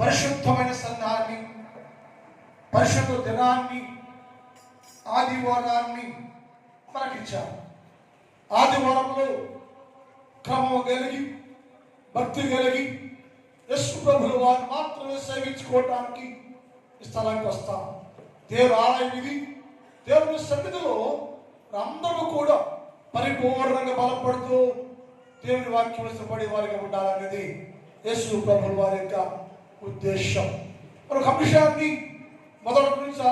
పరిశుద్ధమైన సంఘాన్ని, పరిశుద్ధ దినాన్ని, ఆదివారాన్ని మనకిచ్చారు. ఆదివారంలో క్రమం కలిగి, భక్తి కలిగి యేసు ప్రభుల వారిని మాత్రమే సేవించుకోవటానికి ఈ స్థలానికి వస్తాం. దేవుడు ఆలయం ఇది. దేవుని సన్నిధిలో అందరూ కూడా పరిపూర్ణంగా బలపడుతూ దేవుని వాక్యం ఇష్టపడే వారిగా ఉండాలనేది యేసు ప్రభుల వారి యొక్క ఉద్దేశం. మరొక అంశాన్ని మొదటి నుంచి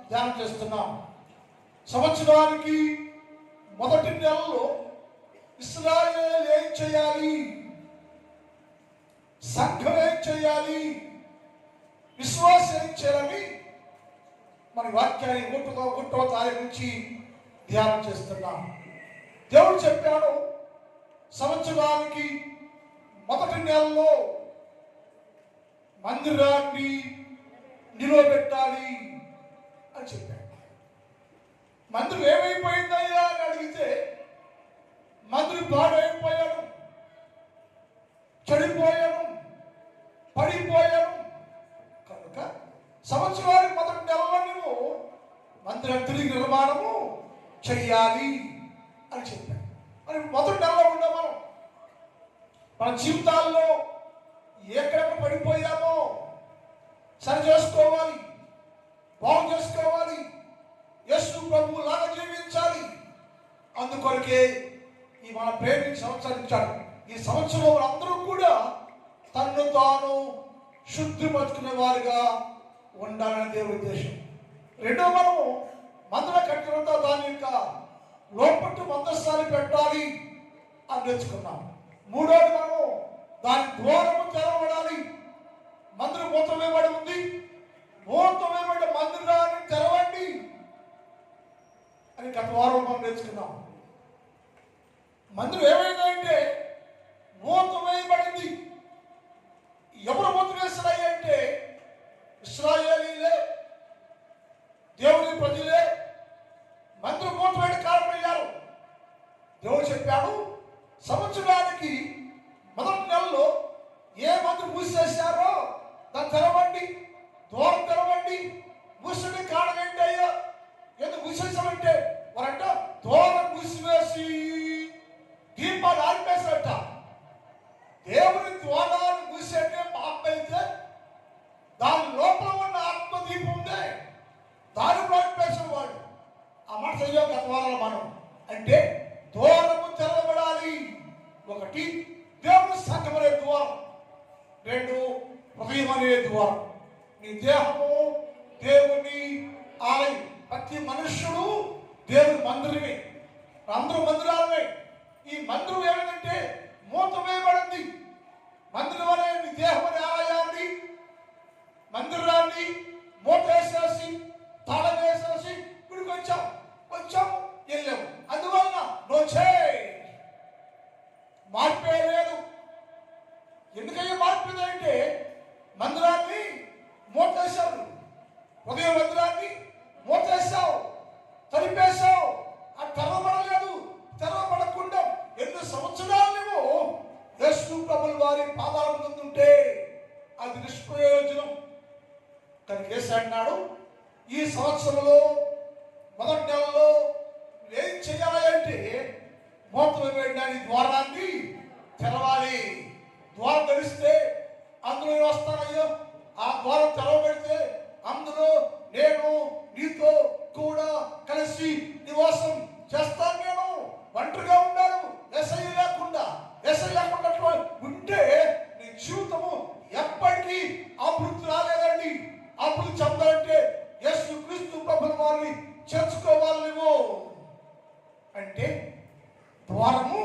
ధ్యానం చేస్తున్నాం. సంవత్సరానికి మొదటి నెలలో ఇశ్రాయేలు ఏం చేయాలి, సంఘం ఏం చేయాలి, విశ్వాసం ఏం చేయాలని మన వాక్యాన్ని 1వ తారీఖు నుంచి ధ్యానం చేస్తున్నాం. దేవుడు చెప్పాడు, సంవత్సరానికి మొదటి నెలలో మందిరాన్ని నిలవబెట్టాలి అని చెప్పాడు. మందిరం ఏమైపోయిందయ్యా అని అడిగితే మందిరం పాడైపోయాను, చెడిపోయాను, పడిపోయాను. కనుక సంవత్సరానికి మొదటి నెలలో నువ్వు మందిరం తిరిగి నిర్మాణము చెయ్యాలి అని చెప్పాడు. మరి మొదటి నెలలో ఉండే మన జీవితాల్లో ఎక్కడెక్కడ పడిపోయామో సరి చేసుకోవాలి, బాగు చేసుకోవాలి, యేసు ప్రభువు లాగా జీవించాలి. అందుకొరకే ఈ మన ప్రేమికి సంవత్సరం ఇచ్చాడు. ఈ సంవత్సరంలో అందరూ కూడా తన్ను తాను శుద్ధిపరుచుకునే వారిగా ఉండాలని దేవుని ఉద్దేశం. రెండో, మనము మందిరం కట్టినంత దాని యొక్క లోపట్టు మందస్థాన్ని పెట్టాలి అని నేర్చుకున్నాం. మూడోది, మనము దాని ద్వారము తెరవబడాలి. మందిరం మూత వేయబడి ఉంది, మూత వేయబడి మందిరాన్ని తెరవండి అని గత వారం మనం నేర్చుకున్నాం. మందిరం ఏమైందంటే మూత వేయబడింది. ఎవరు మూత వేస్తున్నాయి అంటే ఇశ్రాయేలీలే, దేవుని ప్రజలే మందిరం మూత వేయడానికి కారణమయ్యారు. దేవుడు చెప్పాడు, సంవత్సరానికి మొదటి నెలలో ఏ మందిరం మూసేశారో దాన్ని తెరవండి, ద్వారం తెరవండి. మూసే కారణం ఏంటి అయ్యా, ఎందుకు మూసేసామంటే వారంట ద్వారం మూసివేసి దీపాలు ఆర్పేశారట. దేవుని ద్వారాన్ని మూసేటే ఆపైతే దాని లోపల ఉన్న ఆత్మదీపం ఉందే దాని ఆర్పేసిన వాడు. ఆ మాట చదివా గత వారంలో మనం. అంటే ద్వారము తెరవబడాలి. ఒకటి, దేవుని సంఘం అనే ద్వారం. రెండు, హృదయం అనే ద్వారం. నీ దేహము దేవుని ఆలయం. ప్రతి మనుష్యుడు దేవుని మందిరమే, అందరూ మందిరాలమే. ఈ మందిరం ఏమిటంటే మూత వేయబడింది. మందిరం అనే నీ దేహం అనే ఆలయాన్ని, మందిరాన్ని మూత వేసేసి తాళం వేసేసి గుడికి వచ్చాము వెళ్ళాము. అందువలన నో చేంజ్, మార్పే లేదు. ఎందుకయ్యా మార్పు అంటే మందిరాన్ని మూతేశావు, ఉదయం మందిరాన్ని మూతేశావు, తలిపేశావు. అది తెరవబడలేదు. తెరవబడకుండా ఎన్ని సంవత్సరాలు నువ్వు యేసు ప్రభుల వారి పాదాల ముందుంటే అది నిష్ప్రయోజనం. కనుక యేసు అన్నాడు, ఈ సంవత్సరంలో మొదటి నెలలో ఏం చేయాలి అంటే మూత వేయడానికి ద్వారాన్ని తెరవాలి. ద్వారం తెరిస్తే అందులో వస్తానయ్యో, ఆ ద్వారం తెరవబెడితే అందులో నేను నీతో కూడా కలిసి నివాసం చేస్తాను. నేను ఒంటరిగా ఉన్నాను, ఎస్ఐ లేకుండా ఉంటే నీ జీవితము ఎప్పటికీ అభివృద్ధి రాలేదండి. అభివృద్ధి చెందాలంటే యేసు క్రీస్తు ప్రభుల వారిని చేర్చుకోవాలి నువ్వు. అంటే ద్వారము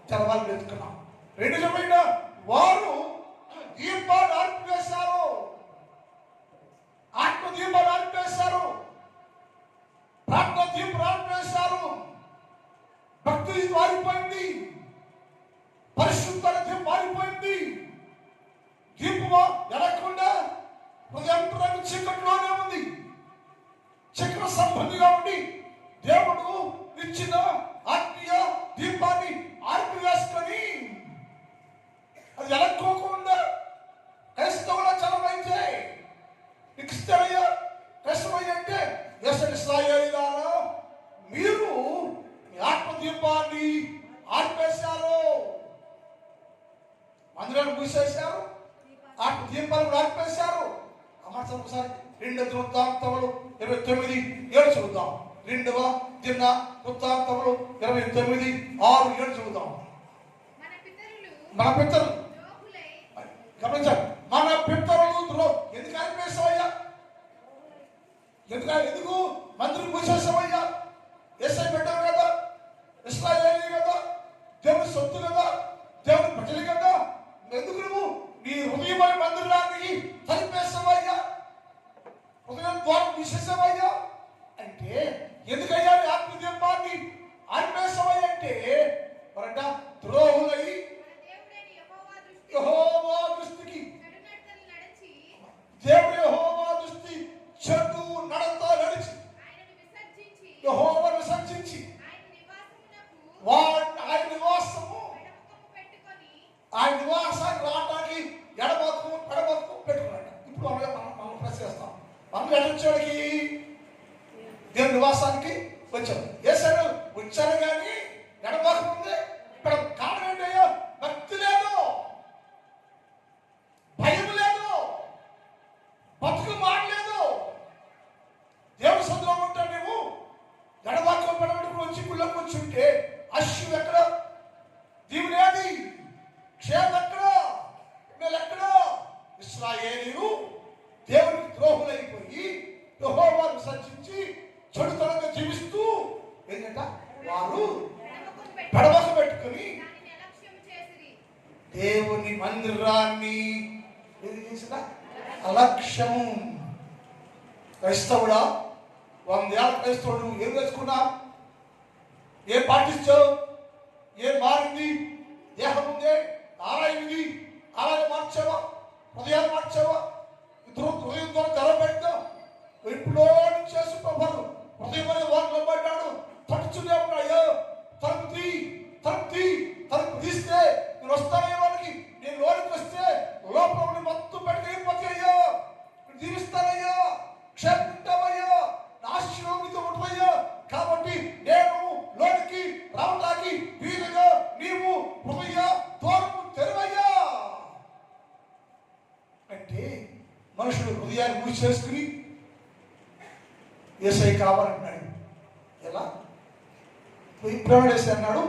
తెరవాలి వెతుకున్నాం. రెండు జమైన వారు దీపాలు ఆర్పివేశారు. మందిరాన్ని మూసేశారు, ఆ దీపాలు ఆర్పేశారు. అమ్మ ఒకసారి 2 వృత్తాంతములు 29:7 చూద్దాం. 2వ దిన వృత్తాంతములు 29:6-7 చూద్దాం. మన పితరులు గమనించండి, మన పితరులు ఎందుకు ఆర్పేశావయ్యా? ఎందుకు మందిరం మూసేసావయ్యా? యేసయ్య బిడ్డలు కదా, ఇశ్రాయేలు కదా, దేవుని సొత్తు కదా, దేవుని ప్రజలు కదా, ఎందుకు నువ్వు నీ హృదయమైన మందిరానికి తలిపేసావయ్యా? హృదయం ద్వారం తీసేసావయ్యా అంటే ఎందుకయ్యా ఆత్మదీపాన్ని ఆర్పేసావయ్యా అంటే మరంట ద్రోహులై యెహోవా దృష్టికి, దేవుడు యెహోవా దృష్టి చెడు నడత నడిచి యెహోవాను విసర్జించి ఆయన నివాసానికి రావడానికి ఎడమకు పెడమకు పెట్టుకున్నాడు. ఇప్పుడు మనం ప్రశ్నిస్తాం, మనం ఎడొచ్చాడికి దేవుని నివాసానికి వచ్చాడు. ఏసాడు వచ్చాడు కానీ ఎడమకు ఉంది. ఇక్కడ కారణం ఏంటయ్యో? భక్తి లేదు, భయం లేదు, బతుకు మాడలేదు. దేవుని సొంతలో ఉంటా నువ్వు ఎడమకు పెడమకు వచ్చి గుళ్ళకు వచ్చి ఉంటే అశ్వం ఎక్కడ, దీవుని ఏది, క్షేమం ఎక్కడ, ఎక్కడ? ఇశ్రాయేలీయులు దేవునికి ద్రోహులైపోయి యెహోవాను విసర్జించి చెడుతనంగా జీవిస్తూ ఏంటంట వారు పెడమకు పెట్టుకుని దేవుని మందిరాన్ని అలక్ష్యము. క్రైస్తవుడా, 100 ఏళ్ళ క్రైస్తవుడు ఏం తెలుసుకున్నా? ఏం పాటించావు? ఏం మారింది? దేహం ఉందే, ఆలయమిది, ఆలయం మార్చావా? హృదయాన్ని మార్చావా? హృదయం ద్వారా తెరబెట్టా ఎప్పుడో చేసి ప్రభావం హృదయం అనే వాటిలో పడ్డాడు. తట్టుచునే ఉన్నాయో తలుపు తీస్తే నేను వస్తానయ్యా, వాడికి నేను లోనికి వస్తే లోపల మొత్తం పెట్టుకెళ్ళిపోతాయ్యా, దీవిస్తానయ్యా, క్షేమింటావయ్యా, ఆశీర్వాదంతో ఉంటుందయ్యా. కాబట్టి నేను లోనికి రావడానికి వీలుగా నీవు హృదయ ద్వారము తెరవయ్యా అంటే మనుషుడు హృదయాన్ని మూసేసుకుని యేసయ్య కావాలంటున్నాడు. ఎలా? ఇబ్రాహిం అన్నాడు,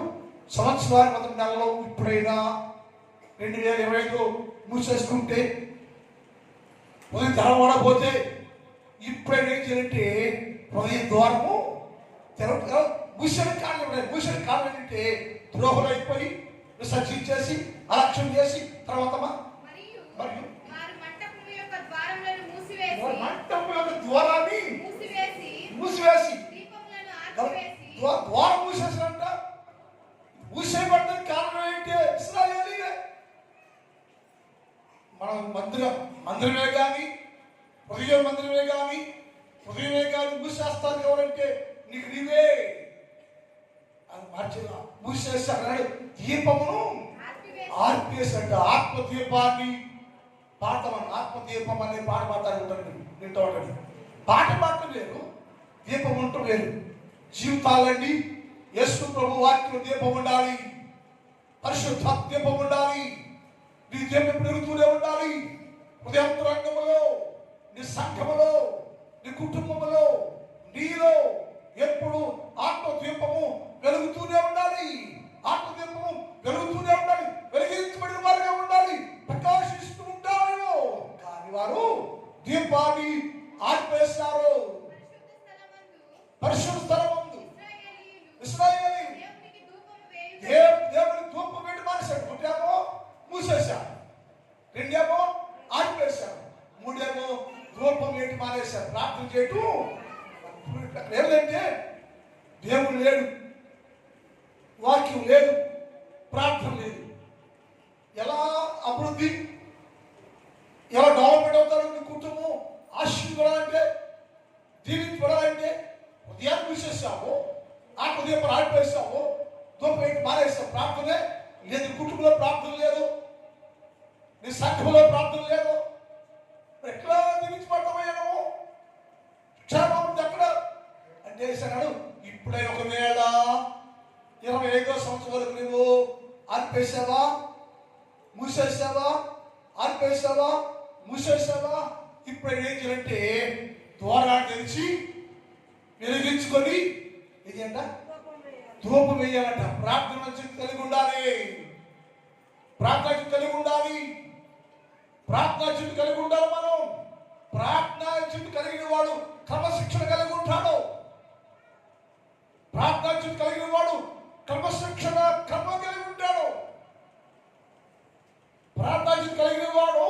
సంవత్సరాల మొదటి నెలలో ఇప్పుడైనా 2025లో మూసేసుకుంటే హృదయం తెరవడపోతే ఇప్పుడైనా ఏం చేయాలంటే హృదయ ద్వారము భూషణ కాలం ఏంటంటే ద్రోహులు అయిపోయి విసర్జించేసి అలక్ష్యం చేసి తర్వాత మరియు మంటపం యొక్క ద్వారాన్ని మూసివేసి ద్వారం మూసేసినంట. మూసేయబడ్డానికి కారణం ఏంటి? ఇశ్రాయేలీయే. మనం మందిరమే కానీ మందిరమే కానీ మూసేస్తాను ఎవరంటే నీకు నీవే అది మార్చేలా మూసేస్తాడు. దీపమును ఆర్పేసాడు. ఆత్మదీపాన్ని ఆత్మదీపం అనే పాట పాడతారు, వింటూ ఉంటాడు. పాట పాడటం వేరు, దీపం ఉండటం వేరు. జీవితాలండి యేసు ప్రభు వాక్యం దీపం ఉండాలి, పరిశుద్ధ దీపం ఉండాలి. నీ దీపం పెరుగుతూనే ఉండాలి. హృదయాంతరంగములో, నీ సంఘములో, నీ కుటుంబంలో, నీలో ఎప్పుడు ఆత్మదీపము వెలుగుతూనే ఉండాలి. ఆత్మదీపము వెలుగుతూనే ఉండాలి, వెలిగించబడిన వారుగా ఉండాలి, ప్రకాశిస్తూ ఉంటారు. కానీ వారు దీపాన్ని ఆర్పేస్తారు. పరిశుద్ధ స్థలమందు ఇశ్రాయేలీయులు దేవునికి ధూపం పెట్టి మానేశారు. ఒకటేమో మూసేశారు, రెండేమో ఆర్పేశారు, మూడేమో ధూపం పెట్టి మానేశారు. ప్రార్థన చేయటం ఏంటంటే దేవుడు లేడు, వాక్యం లేదు, ప్రార్థన లేదు. ఎలా అభివృద్ధి, ఎలా డెవలప్మెంట్ అవుతారు? మీ కుటుంబం ఆశీర్వడాలంటే, దీవించబడాలంటే ఉదయాన్ని మూసేసాము, ఆత్మదీపం ఆడిపేసాము, ధూపం ఏంటి మానేసాము. ప్రార్థనే లేదు, కుటుంబంలో ప్రార్థన లేదు, నీ సంఘంలో ప్రార్థన లేదు. ఎట్లా దీవించబడతామయ్యాము? క్షేమం ఎక్కడ అంటే అన్నాడు, ఇప్పుడే ఒకవేళ 25వ సంవత్సరం వరకు నువ్వు ఆర్పేసావా, మూసేసావా, తీసేసావా, ఆర్పేసావా, మూసేసావా? ఇప్పుడు ఏం చేయాలంటే ద్వారా తెరిచి వెలిగించుకొని ఇదేంట ధూపం వేయాలంట. ప్రార్థన కలిగి ఉండాలి, ప్రార్థన కలిగి ఉండాలి, ప్రార్థన చుట్టూ కలిగి ఉండాలి. మనం ప్రార్థన చుట్టూ కలిగిన వాడు క్రమశిక్షణ కలిగి ఉంటాడు. ప్రార్థన చుట్టూ కలిగిన వాడు క్రమశిక్షణ క్రమం కలిగి ఉంటాడు. ప్రార్థన చుట్టూ కలిగిన వాడు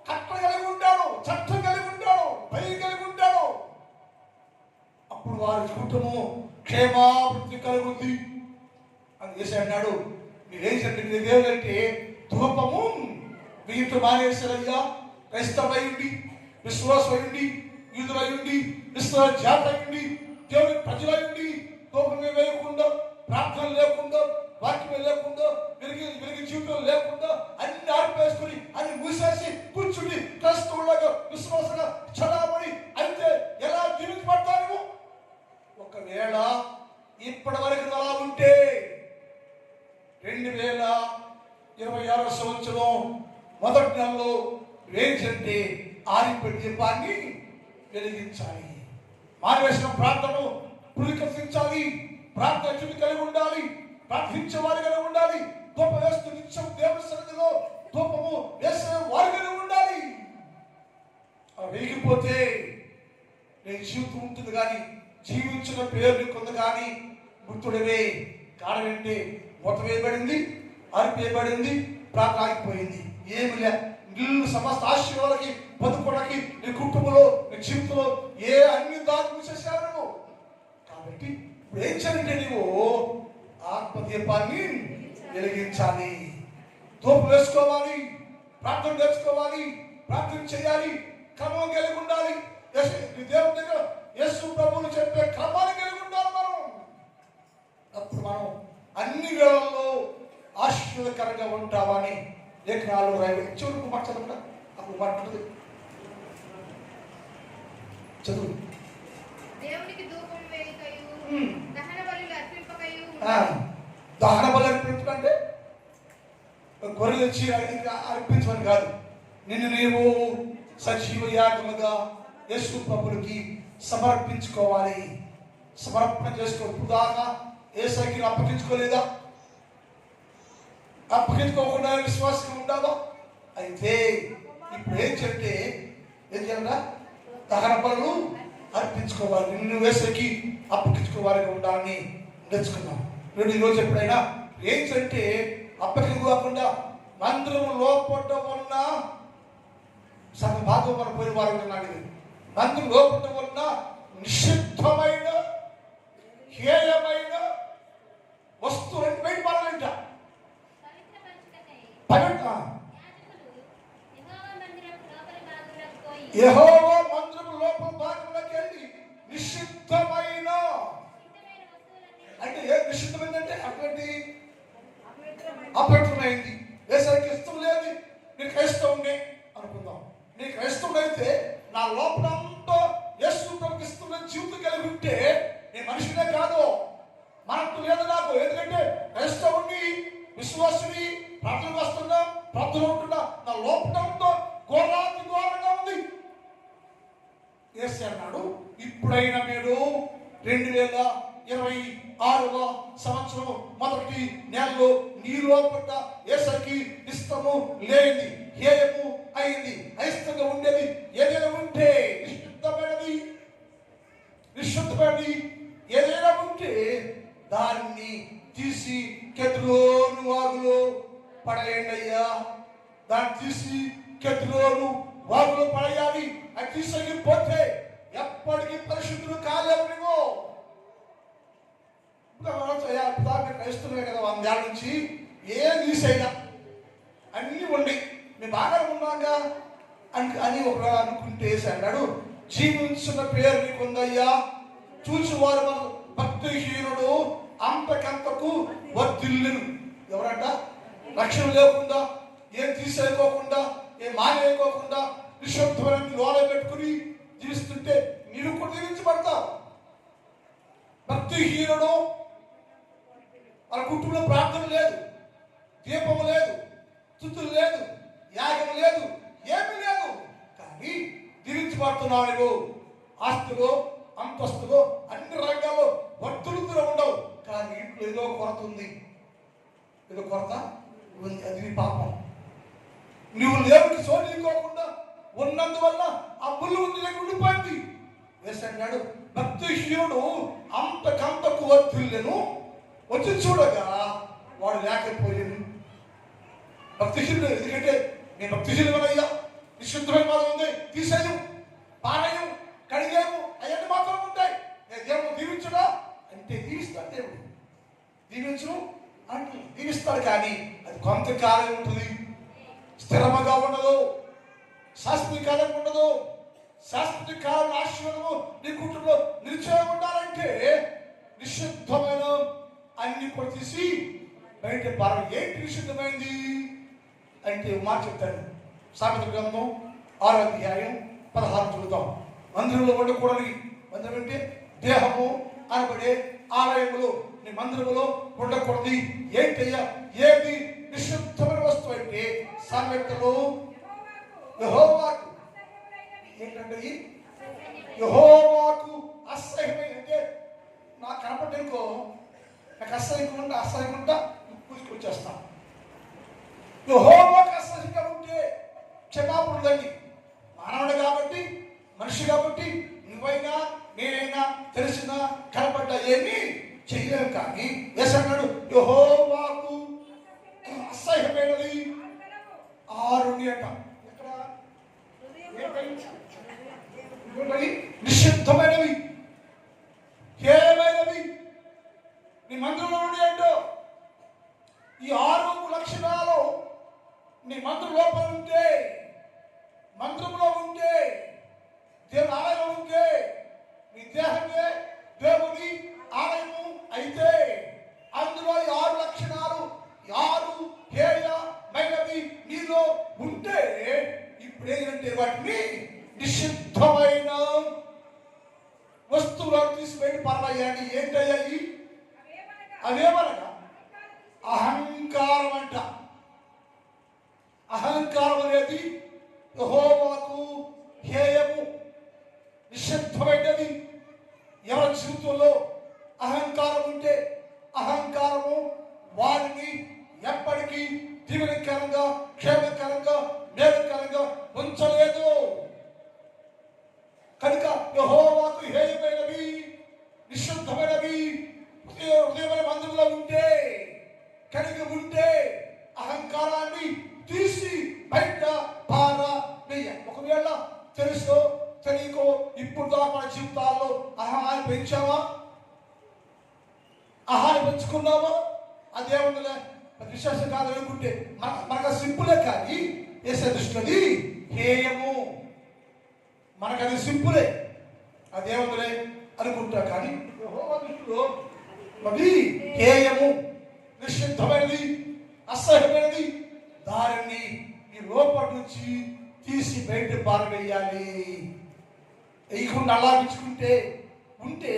కట్టడ కలిగి ఉంటాడు, చట్టం కలిగి ఉంటాడు, భయం కలిగి ఉంటాడు. అప్పుడు వారి కుటుంబం క్షేమాభివృద్ధి కలుగుతుంది అని చేసి అన్నాడు. మీరేం చెప్పండి, దేవుడంటే ధూపము వీటి మానేశారయ్యా. క్రైస్తవయుండి, విశ్వాసయుండి, యూదులయుండి, విశ్వాస జాతయుండి, దేవుని ప్రజలయుండి ధూపమే వేయకుండా, ప్రార్థన లేకుండా, వాక్యం లేకుండా, వెలిగి జీవితం లేకుండా అన్ని ఆర్పేసుకుని అన్ని మూసేసి కూర్చుని క్రైస్తవులాగా విశ్వాసంగా చలామణి అయితే ఎలా జీవించబడతారు? ఒకవేళ ఇప్పటి వరకు అలా ఉంటే 2026 సంవత్సరం మొదటి నెలలో ఏంటంటే ఆరిపోయిన దీపాన్ని వెలిగించాలి. మానవేసిన ప్రార్థనను పురికరించాలి, ప్రార్థన చుట్టూ కలిగి ఉండాలి, ప్రార్థించే వారిగానే ఉండాలి, ధూపం వేస్తూ నిత్యం దేవుని సన్నిధిలో ధూపము వేసే వారిగానే ఉండాలి. అలా వేగిపోతే నేను జీవితం ఉంటుంది కానీ జీవించిన పేరు కొంత కానీ గుర్తుడవే. కారణం ఏంటి? మూత వేయబడింది, అరిపేయబడింది, ప్రార్థన ఆగిపోయింది. ఏమి లే, నీళ్ళు సమస్త ఆశీర్వాదాలకి బతుకోవడానికి నీ కుటుంబంలో నీ జీవితంలో ఏ అన్ని దాన్ని మూసేసావు. కాబట్టి ఇప్పుడు ఏం చేయాలంటే నీవు ఆత్మదీపాన్ని వెలిగించాలి, ధూపం వేసుకోవాలి, ప్రార్థన నేర్చుకోవాలి, ప్రార్థన చేయాలి, క్రమం కలిగి ఉండాలి. దేవుని దగ్గర యేసు ప్రభువులు చెప్పే క్రమాన్ని కలిగి ఉండాలి మనం. అప్పుడు మనం అన్ని వేళల్లో ఆశీర్వాదకరంగా ఉంటామని లేఖనాలు రాయి. చివరికి మాట్లాడకుండా అప్పుడు మాట్లాడుతుంది చదువు. దేవునికి ధూపం వేయుటయు దహన బలులు అర్పింపకయు. దహన బలు అర్పించకంటే గొర్రెలు వచ్చి అర్పించమని కాదు, నిన్ను నీవు సజీవ యాగముగా యేసు ప్రభువుకి సమర్పించుకోవాలి. సమర్పణ చేసుకో. ఇప్పుడు దాకా ఏ సైకిల్ అప్పగించుకోలేదా? అప్పగించుకోకుండా విశ్వాసంగా ఉండాలా? అయితే ఇప్పుడు ఏం చెప్తే ఏం చేయాలా? దహన బలులు అర్పించుకోవాలి, నిన్ను వేసకి అప్పగించుకోవాలని ఉండాలని నేర్చుకున్నాం. నేను ఈరోజు ఎప్పుడైనా ఏం చెప్తే అప్పగించుకోకుండా మందిరం లోపల ఉన్న సగం భాగం మన పోయిన వారు ఉన్నాడు. మందిరం లోపల ఉన్న నిషిద్ధమైన హేయమైన వస్తువులను బయట పడాలంట. యెహోవా మందిరం లోపల భాగంలోకి వెళ్ళి నిషిద్ధమైన అంటే ఏ నిషిద్ధమైందంటే అటువంటి అపవిత్రమైంది. వేసరికి ఇష్టం లేదు, నీ క్రైస్తవుని అనుకుందాం. నీ క్రైస్తవుడు అయితే నా లోపల అంతా యేసు ప్రభువుకి ఇష్టమైన జీవితం కలిగి ఉంటే నీ మనిషినే కాదు, మనకు లేదు నాకు. ఎందుకంటే క్రైస్తవుని విశ్వాసుని ప్రార్థన వస్తున్నా, ప్రార్థన ఉంటున్నా, నా లోపల అంతా ఘోరాతి ఘోరంగా ఉంది. యేసు అన్నాడు, ఇప్పుడైనా మీరు 2026వ సంవత్సరం మొదటి నెలలో నీ లోపల యేసుకి ఇష్టము లేనిది, హేయము అయింది, అయిష్టంగా ఉండేది ఏదైనా ఉంటే, నిశ్శుద్ధమైనది ఏదైనా ఉంటే దాన్ని తీసి కెద్రోను వాగులో పడేయండి అయ్యా. దాన్ని తీసి కెద్రోను వాగులో పడేయాలి. అది తీసుకుపోతే ఎప్పటికీ పరిశుద్ధులు కాలేవు. నువ్వు క్రైస్తవులే కదా, 100 ఏళ్ళ నుంచి ఏ తీసైనా అన్నీ ఉండి మేము బాగా ఉన్నాగా అని ఒకవేళ అనుకుంటే అన్నాడు, జీవించిన పేరు నీకుందయ్యా, చూసివారు మన భక్తిహీనుడు అంతకంతకు వర్ధిల్లును. ఎవరంట? రక్షణ లేకుండా, ఏం తీసేయకోకుండా, ఏం మానేయకోకుండా నిశ్శబ్దమైన లోన పెట్టుకుని జీవిస్తుంటే మీరు కూడా జీవించబడతావు. భక్తిహీనుడు, వాళ్ళ కుటుంబంలో ప్రార్థన లేదు, దీపం లేదు, స్తుతులు లేదు, యాగం లేదు, ఏమీ లేదు. కానీ దీవించబడుతున్నావు నువ్వు. ఆస్తులు, అంతస్తులు, అన్ని రంగాల్లో వర్తులుగా ఉండవు. కానీ ఇంట్లో ఏదో కొరత ఉంది, ఏదో కొరత ఉంది. అది నీ పాపం. నువ్వు దేవుడికి సోదరుకోకుండా ఉన్నందువల్ల ఆ పుల్లు ఉండిపోయింది. వేసన్నాడు భక్తిహీనుడు అంతకంతకు వర్తులను వచ్చి చూడగా వాడు లేకపోయాను. భక్తిహీనుడు ఎందుకంటే నేను భక్తిహీనుడు అయ్యా, నిశుద్ధమైన మాత్రం ఉంది, తీసేయం, పానయం, కడిగేము, అవన్నీ మాత్రం ఉంటాయి. నేను దేవుడు దీవించడా అంటే దీవిస్తాడు. దేవుడు దీవించు అంటే దీవిస్తాడు. కానీ అది కొంతకాలం ఉంటుంది, స్థిరముగా ఉండదు, శాశ్వత కాలం ఉండదు. శాశ్వత కాలం ఆశీర్వాదము నీ కుటుంబంలో నిలిచే ఉండాలంటే నిషిద్ధమైన అన్ని కూడా తీసి బయట పార. ఏంటి నిషిద్ధమైంది అంటే మాట చెప్తాను. సామెతల గ్రంథం 6వ అధ్యాయం 16 చూద్దాం. మందిరంలో ఉండకూడని, మందిరం అంటే దేహము అనబడే ఆలయములు, నీ మందిరములో ఉండకూడదు. ఏంటయ్యా ఏది నిషిద్ధమైన వస్తువు అంటే సామెతలు యెహోవాకు ఏంటంటే యెహోవాకు అసహ్యమైన. అంటే నాకు కనపడేనుకో, నాకు అసహ్యంగా పూసుకొచ్చేస్తాను. యెహోవాకు అసహ్యంగా ఉంటే క్షమాపణ ఉందండి. మానవుడు కాబట్టి, మనిషి కాబట్టి నువ్వైనా నేనైనా తెలిసినా కనపడ్డా ఏమీ చెయ్యలేము. కానీ వేసన్నాడు యెహోవాకు అసహ్యమైనది 6 అంట. నిషిద్ధమైనవి, హేయమైనవి నీ మందిరంలో ఉండే అంటో. ఈ 6 లక్షణాలు నీ మందిరం లోపల ఉంటే, మందిరంలో ఉంటే, దేవుని ఆలయంలో ఉంటే, నీ దేహమే దేవుని ఆలయము అయితే అందులో ఈ 6 లక్షణాలు, 6 హేయమైనవి నీలో ఉంటే ఇప్పుడు ఏంటంటే వాటిని నిషిద్ధమైన వస్తువులను తీసివేయండి. పర్వాయ్యాన్ని ఏంటయ్యాయి? అవేమనగా అహంకారం అంట. అహంకారం అనేది యెహోవాకు హేయము, నిషిద్ధమైనది. ఎవరి జీవితంలో అహంకారం ఉంటే అహంకారము వారిని ఎప్పటికీ దీవెనకరంగా, క్షేమకరంగా, మేలుకరంగా ఉంచలేదు. కనుక యెహోవాకు హేయమైనవి, నిషిద్ధమైనవి హృదయమైన మందిరంలో ఉంటే, కలిగి ఉంటే అహంకారాన్ని తీసి బయట పారవేయ. ఒకవేళ తెలుసో తెలియకో ఇప్పుడు దాకా మన జీవితాల్లో అహాన్ని పెంచావా, అహాన్ని పెంచుకున్నావా, అదేముందిలే విశ్వాసం కాదు అనుకుంటే మనకు సింపులే. కానీ వేసే దృష్టిది హేయము. మనకు అది సింపులే, అదేముందిలే అనుకుంటా. కానీ యెహోవా దృష్టిలో అది హేయము, నిషిద్ధమైనది, అసహ్యమైనది. దానిని ఈ లోపల నుంచి తీసి బయట పారవేయాలి. వేయకుండా అలా ఇచ్చుకుంటే ఉంటే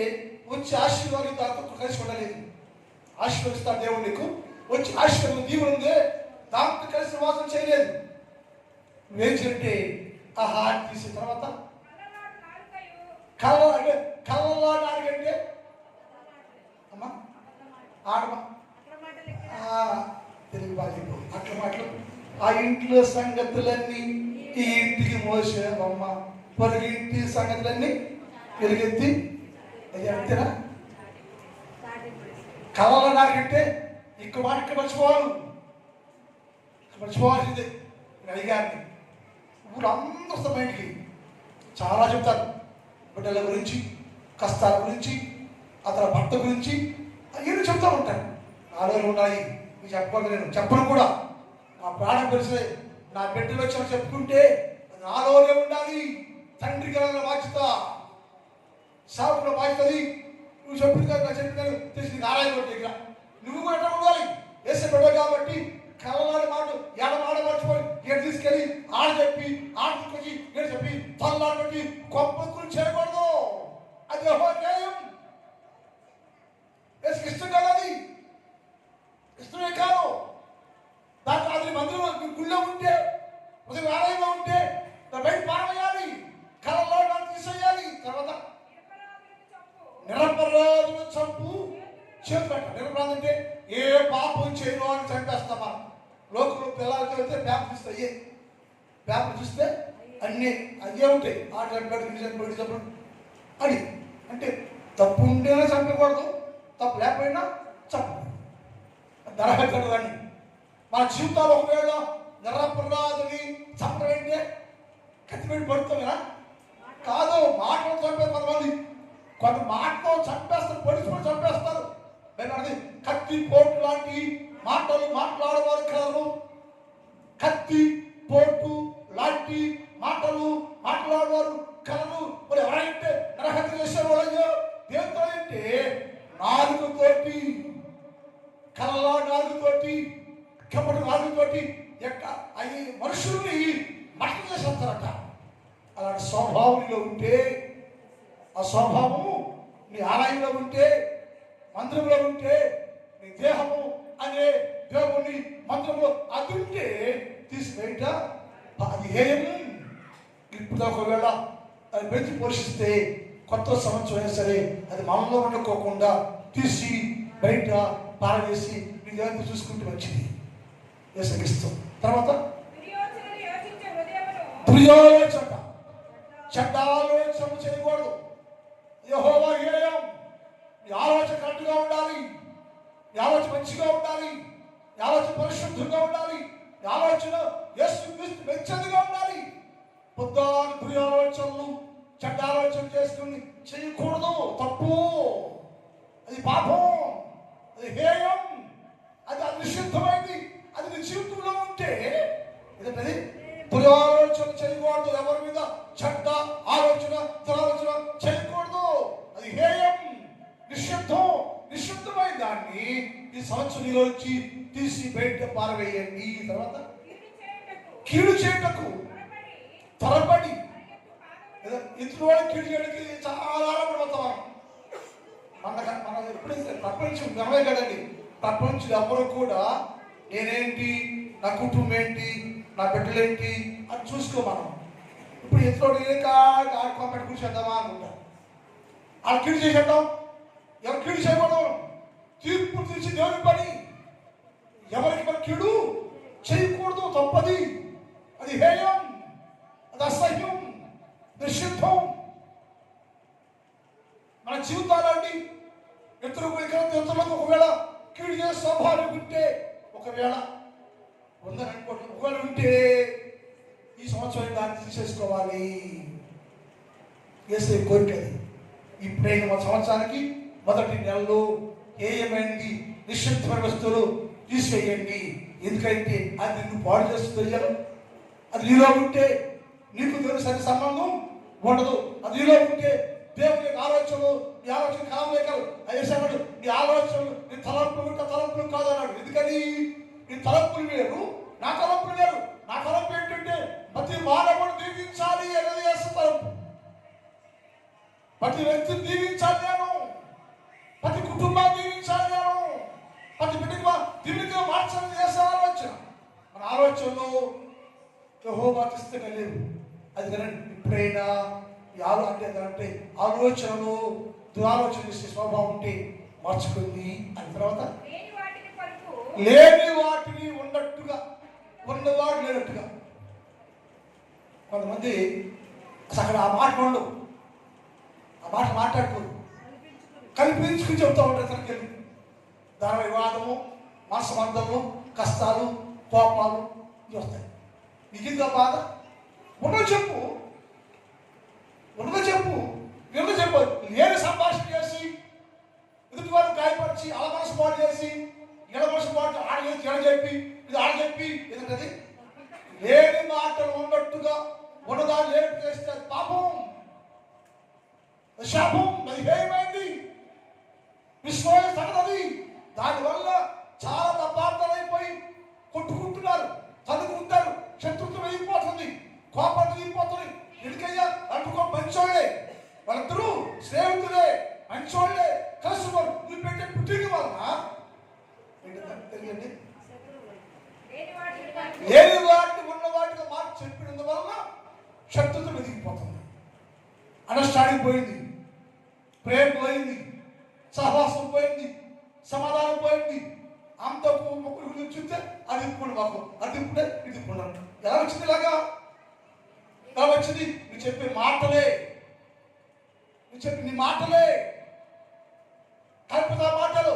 వచ్చి ఆశీర్వాదం దాంతో కలిసి ఉండలేదు. ఆశీర్వదిస్తాడు దేవుడు నీకు. వచ్చి ఆశీర్వాదం దీవులు ఉందే దాంతో కలిసి వాసం చేయలేదు. నువ్వేం చేయంటే ఆహా తీసిన తర్వాత కళ్ళలాడానికంటే అమ్మా ఆడమా తెలుగు బాగా అట్ల మాటలు. ఆ ఇంట్లో సంగతులన్నీ ఈ ఇంటికి మోసేవమ్మ, పొరుగింటి సంగతులన్నీ వెలుగెత్తి అది అంతేనా? కళ్ళలాడానికంటే ఇక్కడ మాట ఇక్కడ మర్చిపోవాలి, మర్చిపోవాల్సిందే. అడిగారిని ఊరు అందరూ బయటికి చాలా చెప్తారు. బిడ్డల గురించి, కష్టాల గురించి, అతని భర్త గురించి అవన్నీ చెప్తూ ఉంటాను. నాలో ఉన్నాయి, మీకు చెప్పకూడదు, నేను చెప్పను కూడా. నా ప్రాణం తెలిసే నా బిడ్డలు వచ్చి చెప్పుకుంటే నాలోనే ఉండాలి. తండ్రి గారి బాధ్యత, సాగులో బాధ్యతది. నువ్వు చెప్పిన తెలిసి నారాయణ దగ్గర నువ్వు కూడా ఎట్లా ఉండాలి? వేసే బిడ్డ కాబట్టి కళ్ళలాడి మాట ఎడమాడ మర్చిపోయి ఇక్కడ తీసుకెళ్ళి ఆడ చెప్పి ఆడ తీసుకొచ్చి ఇక్కడ చెప్పి తల్లాడు పెట్టి గొప్పలు చేయకూడదు. అది అహోన్యాయం. ఇష్టం కాదు, అది ఇష్టమే కాదు. దాంట్లో అది మందిరం గుళ్ళో ఉంటే చేతి పెట్టాలి. నిరపరాధి అంటే ఏ పాపం చేయను అని చంపేస్తాం మనం. లోకంలో పిల్లలకి వెళ్తే పేపర్ చూస్తే అయ్యే, పేపర్ చూస్తే అన్నీ అయ్యే ఉంటాయి. ఆ చంపాడు అని అంటే తప్పు ఉండేనా చంపకూడదు, తప్పు లేకపోయినా చంపకూడదు. నరహత్యని మన జీవితాలు ఒకవేళ నిరపరాధిని చంపడం అంటే కత్తిపెట్టి పడుతుంది కదా, కాదు. మాటలు చంపే కొంతమంది, కొంత మాటలు చంపేస్తారు, పొడిచి చంపేస్తారు. అది కత్తి పోటు లాంటి మాటలు మాట్లాడేవారు కలరు. కత్తి పోటు లాంటి మాటలు మాట్లాడేవారు కలరు. మరి ఎవరైతే నరహత్య చేసేవాళ్ళో దేంతో అంటే నాలుగుతోటి, కళ్ళ నాలుగుతోటి, కపటి నాలుగుతోటి అవి మనుషుల్ని మట్టం చేసేస్తారట. అలాంటి స్వభావంలో ఉంటే, ఆ స్వభావము నీ ఆలయంలో ఉంటే, మందిరంలో ఉంటే, నీ దేహము అనే దేవుని మందిరంలో అది ఉంటే తీసి బయట అది హేయము. ఇప్పుడు ఒకవేళ అది పెంచి పోషిస్తే కొత్త సంవత్సరం అయినా సరే అది మనలో వండుకోకుండా తీసి బయట పారవేసి నీ దేవుని చూసుకుంటే మంచిది. వేసగిస్తాం. తర్వాత దుర్యోచన, చెడ్డ ఆలోచన చేయకూడదు. యెహోవా హేయం. నీ ఆలోచన కరెక్ట్గా ఉండాలి, నీ ఆలోచన మంచిగా ఉండాలి, నీ ఆలోచన పరిశుద్ధంగా ఉండాలి, నీ ఆలోచన యేసుక్రీస్తు మెచ్చదిగా ఉండాలి. పొద్దున దుర్యాలోచనలు చెడ్డ ఆలోచన చేసుకుని చేయకూడదు. తప్పు, అది పాపం, అది హేయం, అది అనిషిద్ధమైంది. అది నీ జీవితంలో ఉంటే ఏంటంటే దురాలోచన చేయకూడదు. ఎవరి మీద చెడ్డ ఆలోచన దురాలోచన చేయకూడదు. అది హేయం, నిషిద్ధం. నిషిద్ధమైన దాన్ని ఈ సంవత్సరంలో వచ్చి తీసి బయట పారవేయండి. తర్వాత కీడు చేయటకు త్వరపడి, ఇతరుల వాళ్ళకి కీడు చేయడానికి చాలా పడిపోతాం. మన ఎప్పుడైతే ప్రపంచం గర్వే కదండి. ప్రపంచం ఎవరు కూడా నేనేంటి, నా కుటుంబం ఏంటి, నా బిడ్డలేంటి అని చూసుకో. మనం ఇప్పుడు ఇతరుడు ఏ కాపెట్టి కూర్చేద్దామా అనుకుంటా. వాళ్ళు కీడు చేసేద్దాం. ఎవరు కీడు చేయకూడదు. తీర్పు తీర్చి దేవుని పని. ఎవరికి మన కీడు చేయకూడదు. తప్పది, అది హేయం, అది అసహ్యం, నిషిద్ధం. మన జీవితాలండి ఇతరులకు ఒకవేళ కీడు చేసే స్వభావం ఉంటే, ఒకవేళ ఉందని అనుకోండి, ఒకవేళ ఉంటే ఈ సంవత్సరం దాన్ని తీసేసుకోవాలి. వేసే కోరికది. ఇప్పుడైన మన సంవత్సరానికి మొదటి నెలలో ఏమైంది నిశ్శబ్దమైన వస్తువులు తీసివేయండి. ఎందుకంటే అది నిన్ను పాడు చేస్తుంది. అది నీలో ఉంటే నీకు దేవుని సరి సంబంధం ఉండదు. అది నీలో ఉంటే దేవుని ఆలోచనలు, నీ ఆలోచన కావలేకలు అయ్యేసాడు. నీ ఆలోచనలు, నీ తలంపులు తలంపులు కాదన్నాడు. ఎందుకని నీ తలంపులు వేరు, నా తలంపులు వేరు. నా తలంపు ఏంటంటే ప్రతి మానవుడు దీవించాలి అనేది చేస్తే తలంపు. ప్రతి వ్యక్తిని దీవించాలి నేను, ప్రతి కుటుంబాన్ని దీవించాలి నేను, ప్రతి బిడ్డగా దీవిగా మార్చాలని చేసే ఆలోచన. మన ఆలోచనలో యెహోవా ఇష్టంగా లేవు. అది కదండి. ఇప్పుడైనా అంటే ఆలోచనలు దురాలోచన చేసే స్వభావం ఉంటే మార్చుకుంది. అని తర్వాత లేని వాటిని ఉన్నట్టుగా, ఉన్నవాడు లేనట్టుగా. కొంతమంది అక్కడ ఆ మాట ఉండవు, ఆ మాట మాట్లాడుకోరు, కల్పించుకుని చెబుతూ ఉంటారు. తనకెళ్ళి దాని వివాదము, మనసమందము, కష్టాలు, కోపాలు ఇవి వస్తాయి. నీకిందా బాధ? ఉన్నది చెప్పు, ఉన్నది చెప్పు, నిన్న చెప్పు. లేని సంభాషణ చేసి ఎదుటి వారు గాయపరిచి అలా మనసు పాటు చేసి ఇళ్ళ మనసు పాటు ఆడ చెప్పి ఇది ఆడ చెప్పి ఎందుకది లేని మాటలు ఉన్నట్టుగా ఉన్నదాన్ని లేని చేస్తే పాపం, శాపం. అది ఏమైంది? విశ్వాసం తగదది. దానివల్ల చాలా తప్పార్థాలైపోయి కొట్టుకుంటున్నారు, చదువుకుంటారు, శత్రుత్వం వెళ్ళిపోతుంది, కోపం వెళ్ళిపోతుంది. ఎందుకయ్యా అనుకో మంచోళ్ళే, వాళ్ళిద్దరూ స్నేహితులే, మంచోళ్ళే, కలిసి నువ్వు పెట్టే పుట్టిన వలన తెలియండి లేని వాటిని ఉన్న వాటిగా మాట చెప్పినందు వలన శత్రుత్వం ఎదిగిపోతుంది, అండర్స్టాండింగ్ పోయింది, ప్రేమ పోయింది, సహవాసం పోయింది, సమాధానం పోయింది. ఆమెతో ముగ్గురు గురించి చూస్తే అది ఇప్పుడు మాకు అది ఇప్పుడే ఇది ఇప్పుడు ఎలా వచ్చింది? ఇలాగా ఎలా వచ్చింది? నువ్వు చెప్పే మాటలే, నువ్వు చెప్పి నీ మాటలే కల్పిత మాటలు.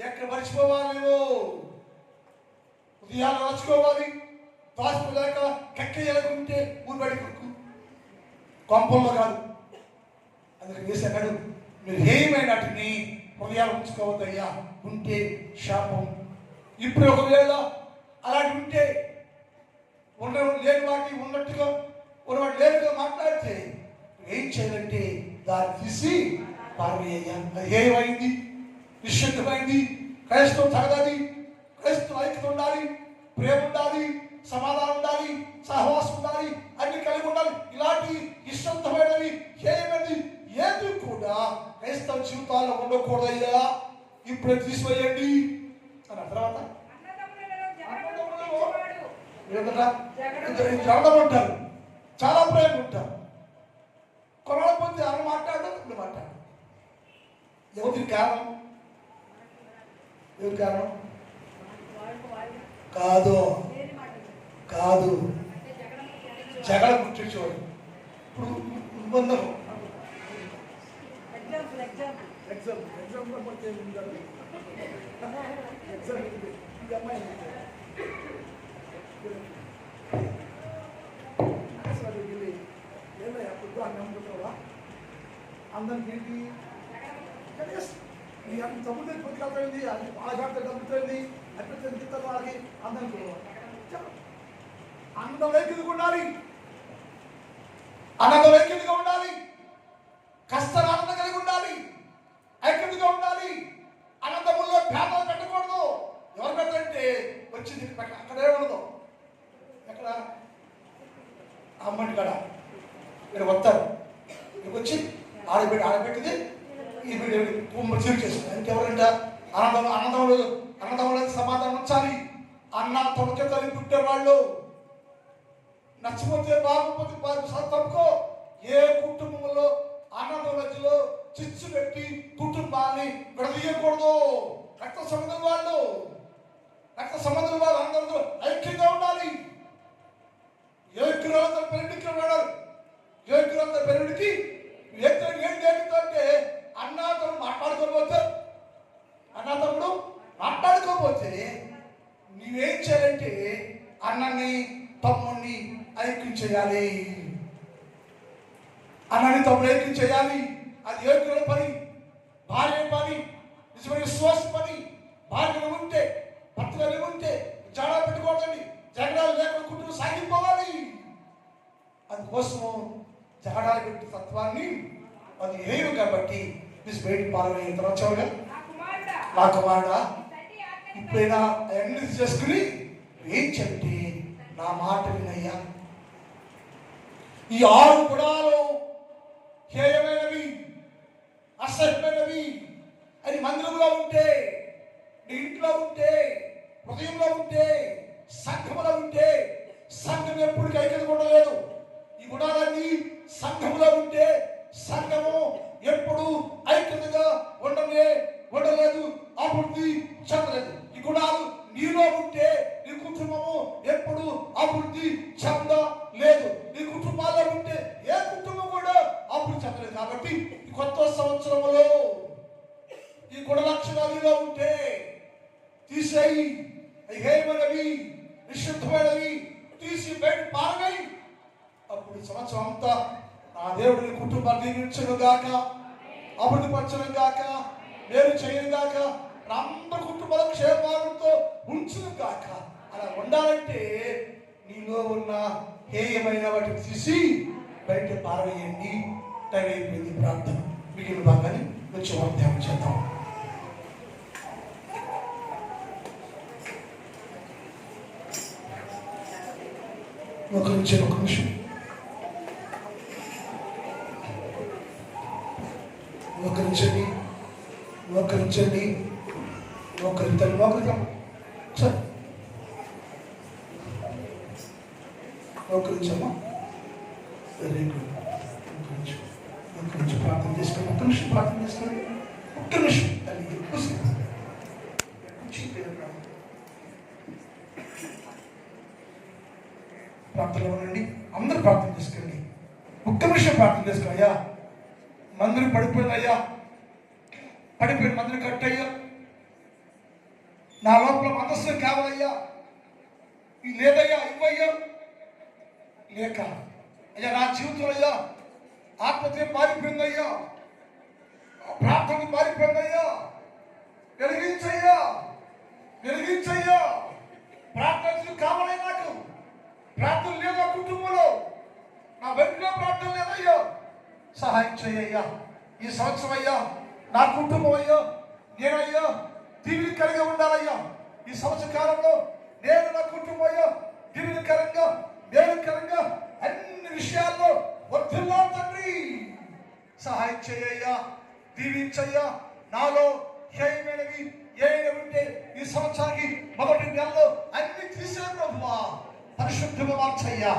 ఎక్కడ మర్చిపోవాలి? నువ్వు ఉదయాన్ని మర్చుకోవాలి. దాచుకోలేక కక్కేయాలనుకుంటే ఊరు బయట కొంపల్లో కాదు. అందుకని వేసాడు, మీరు ఏమైనటిని హృదయాలు ఉంచుకోవద్దయ్యా, ఉంటే శాపం. ఇప్పుడు ఒకవేళ అలాంటి ఉంటే లేని వాటి ఉన్నట్టుగా ఉన్నవాటి లేనిగా మాట్లాడితే ఏం చేయాలంటే దాన్ని తీసి పారవేయ్యా. అది ఏమైంది? నిశ్శబ్దమైంది. క్రైస్తవం తగదది. క్రైస్తవ ఐక్యత ఉండాలి, ప్రేమ ఉండాలి, సమాధానం ఉండాలి, సహవాసం ఉండాలి, అన్ని కలిగి ఉండాలి. ఇలాంటి ఇష్టమైనవి ఏమైంది ఏది కూడా క్రైస్తవ జీవితాల్లో ఉండకూడదయ్యా, ఇప్పుడే తీసివేయండి అని. తర్వాత జగడం ఉంటారు, చాలా ప్రేమ ఉంటారు. కొనకపోతే అన్న మాట్లాడడం ఇప్పుడు మాట్లాడు. ఎవరికి కారణం? ఎవరి కారణం? కాదు కాదు, జగడ పుట్టించేవాడు. ఇప్పుడు నిబంధన అందరికి ఏంటి తమ్ముడు పొద్దుకపోయింది, అది బాగా తగ్గుతుంది, అనిపిస్తుంది వాళ్ళకి అందరికి ఆనందం వైఖరిగా ఉండాలి, ఆనందం వైఖరిగా ఉండాలి, కష్టాలు ఆనందం కలిగి ఉండాలి, ఐక్యతగా ఉండాలి. ఆనందముల్లో భేదాలు పెట్టకూడదు. ఎవరు పెట్టంటే వచ్చింది అక్కడే ఉండదు. ఎక్కడ అమ్మటి కాడ ఇక్కడ వస్తారు, ఇక్కడికి వచ్చి ఆడబెట్టింది ఈ చిరు చేస్తుంది. ఇంకెవరంట ఆనందంలో సమాధానం ఉంచాలి. అన్న తొలకే తల్లి పుట్టేవాళ్ళు నచ్చిపోతే బాగుపోతే తప్పుకో. ఏ కుటుంబంలో ఆనందం మధ్యలో చిచ్చు పెట్టి కుటుంబాన్ని విడదీయకూడదు. రక్త సంబంధం వాళ్ళు అందరూ ఐక్యంగా ఉండాలి. యోగ్యులంతా పెరుగుడికి ఉన్నాడు. యోగ్యులంతా పెరుగుడికి అంటే అన్నతమ్ముడు మాట్లాడుకోకపోతే నీవేం చేయాలంటే అన్నని తమ్ముడిని ఐక్యం చేయాలి. అన్నని తమ్ముడు ఐక్యం చేయాలి. అది యోగ్యుల పని, భార్య పని, నిజమైన విశ్వాస పని. భార్యలు ఉంటే భర్తలు ఉంటే జాడా పెట్టుకోవద్దండి. జగడాలు లేకుండా కుటుంబం సాగిపోవాలి. అందుకోసము జగడాలు పెట్టి తత్వాన్ని అది ఏమి కాబట్టి బయట పాల్గొనే వచ్చావుగా నా కుమారుడా, ఇప్పుడైనా అన్ని చేసుకుని ఏం చెప్తే నా మాట వినయ్యా. ఈ 6 గుణాలు హేయమైనవి, అసహ్యమైనవి అని మందిరంలో ఉంటే, నీ ఇంట్లో ఉంటే, హృదయంలో ఉంటే, సంఘములో ఉంటే, సంఘం ఎప్పుడు ఐక్యతగా ఉండలేదు. ఈ గుణాలన్నీ సంఘములో ఉంటే సంఘము ఎప్పుడు ఐక్యతగా ఉండలేదు, అభివృద్ధి చెందలేదు. ఈ గుణాలు నీలో ఉంటే నీ కుటుంబము ఎప్పుడు అభివృద్ధి చెందలేదు. నీ కుటుంబాల్లో ఉంటే ఏ కుటుంబం కూడా అభివృద్ధి చెందలేదు. కాబట్టి ఈ కొత్త సంవత్సరంలో ఈ గుణ లక్షణాలుగా ఉంటే తీసేయి. హేయమైనవి, నిషిద్ధమైనవి తీసి బయట పారవేయి. అప్పుడు సంవత్సరం అంతా నా దేవుడిని కుటుంబాన్ని దీవించను గాక, అభివృద్ధి పరచను గాక, వేరు చేయను గాక, అందరి కుటుంబాల క్షేమాలతో ఉంచును గాక. అలా ఉండాలంటే నీలో ఉన్న హేయమైన వాటిని తీసి బయట పారవేయండి. టైం అయిపోయింది. ప్రార్థన మిగిలిన భాగాన్ని వచ్చి వాగ్దానం చేద్దాం. ఒక నిమిషం మోకరించండి. మోకరించమ్మా. Very good. ప్రార్థన చేసుకోండి. ఒక నిమిషం ప్రార్థన చేసుకోండి. ఒక్క నిమిషం తల్లి, ఎక్కువసేపు ప్రార్థనలో ఉండండి. అందరూ ప్రార్థన చేసుకోండి. ఒక్క నిమిషం ప్రార్థన చేసుకో. అయ్యా మందిరం పడిపోయింది, అయ్యా పడిపోయిన మందిరం కట్టయ్యా, నా లోపల మనస్సు కావాలయ్యా, ఇది లేదయ్యా ఇవ్వయ్యా, లేక అయ్యా నా జీవితంలో అయ్యా ఆత్మహత్య మారిపోయిందయ్యా, ప్రార్థన మారిపోయిందయ్యా, వెలిగించయ్యా, వెలిగించయ్యా, ప్రార్థనలు కావాలి నాకు, ప్రార్థన లేదా కుటుంబంలో, నా వెంటనే ప్రార్థన లేదయ్యా, సహాయం చేయ్యా. ఈ సంవత్సరం అయ్యా నా కుటుంబం అయ్యా, నేనయ్యా దీవెనకరంగా ఉండాలయ్యా. ఈ సంవత్సర కాలంలో నేను నా కుటుంబం అయ్యా దీవెనకరంగా, మేలుకరంగా అన్ని విషయాల్లో వర్ధిల్లాలి తండ్రి. సహాయం చేయ్యా, దీవించయ్యా. నాలో హేయమైనవి ఏమైనా ఉంటే ఈ సంవత్సరానికి మొదటి నెలలో అన్ని తీసేయ ప్రభువా, పరిశుద్ధంగా మార్చయ్యా,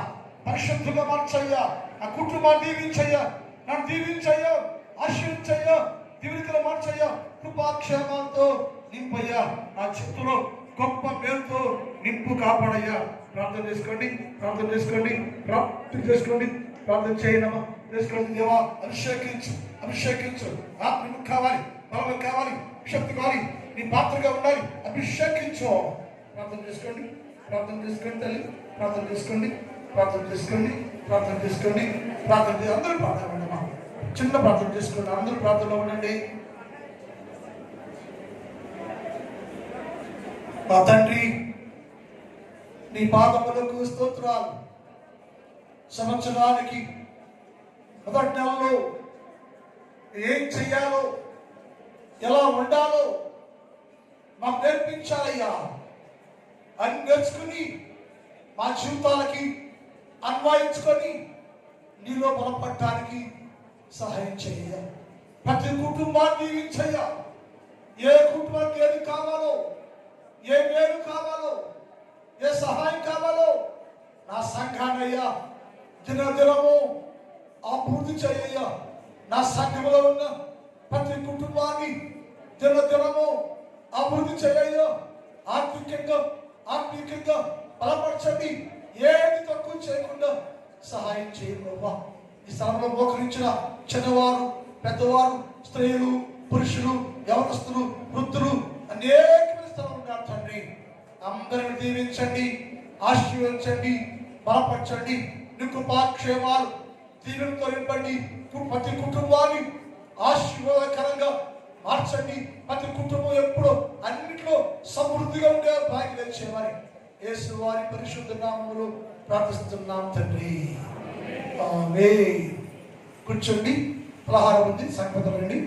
పరిశుద్ధంగా మార్చయ్యా. ఆ కుటుంబాన్ని దీవించయ్యా, నన్ను దీవించయ్యా, ఆశీర్వించయ్యా, దీవెనకరంగా మార్చయ్యా, కృపాక్షేమాలతో నింపయ్యా, నా చిత్తులో గొప్ప మేలుతో నింపు కాపాడయ్యా. ప్రార్థన చేసుకోండి, ప్రార్థన చేసుకోండి, ప్రార్థన చేసుకోండి, ప్రార్థన చేయనమ్మా చేసుకోండి. దేవా అభిషేకించు, అభిషేకించు. ఆత్మ కావాలి, బలం కావాలి, శక్తి కావాలి, నీ పాత్రగా ఉండాలి. అభిషేకించు. ప్రార్థన చేసుకోండి, ప్రార్థన చేసుకోండి తల్లి, ప్రార్థన చేసుకోండి, ప్రార్థన చేసుకోండి, ప్రార్థన చేసుకోండి, ప్రార్థన చేసి అందరూ ప్రార్థన ఉండమ్మా. చిన్న ప్రార్థన చేసుకోండి, అందరూ ప్రార్థనలో ఉండండి. మా తండ్రి నీ పాదములకు స్తోత్రాలు. సంవత్సరానికి మొదటి నెలలో ఏం చెయ్యాలో, ఎలా ఉండాలో మాకు నేర్పించాలయ్యా. అని నేర్చుకుని మా జీవితాలకి అన్వయించుకొని నీలో బలపడటానికి సహాయం చేయ. ప్రతి కుటుంబాన్ని దీవించయ్యా. ఏ కుటుంబానికి ఏది కావాలో, ఏ మేలు కావాలో, ఏ సహాయం కావాలో నా సంఘానయ్యా దినదినము అభివృద్ధి చేయ్యా. నా సంఘంలో ఉన్న ప్రతి కుటుంబాన్ని దినదినము అభివృద్ధి చేయ్యా. ఆత్మీయంగా బలపరచండి. ఏది తక్కువ చేయకుండా సహాయం చేయండి. ఈ స్థలంలో మోకరించిన చిన్నవారు, పెద్దవారు, స్త్రీలు, పురుషులు, యవనస్తులు, వృద్ధులు అనేక స్థలం ఉన్నారు తండ్రి. అందరిని దీవించండి, ఆశీర్వదించండి, బలపరచండి. నీ కృపాక్షేమాలు దీవెనతో నింపండి. ప్రతి కుటుంబాన్ని ఆశీర్వాదకరంగా మార్చండి. ప్రతి కుటుంబం ఎప్పుడో అన్నింటిలో సమృద్ధిగా ఉండే భాగ్యం తెచ్చేవారి యేసు వారి పరిశుద్ధ నామములో ప్రార్థిస్తున్నాం తండ్రి. ఆమేన్. కూర్చోండి, పలహారం ఉంది, సంగతులండి.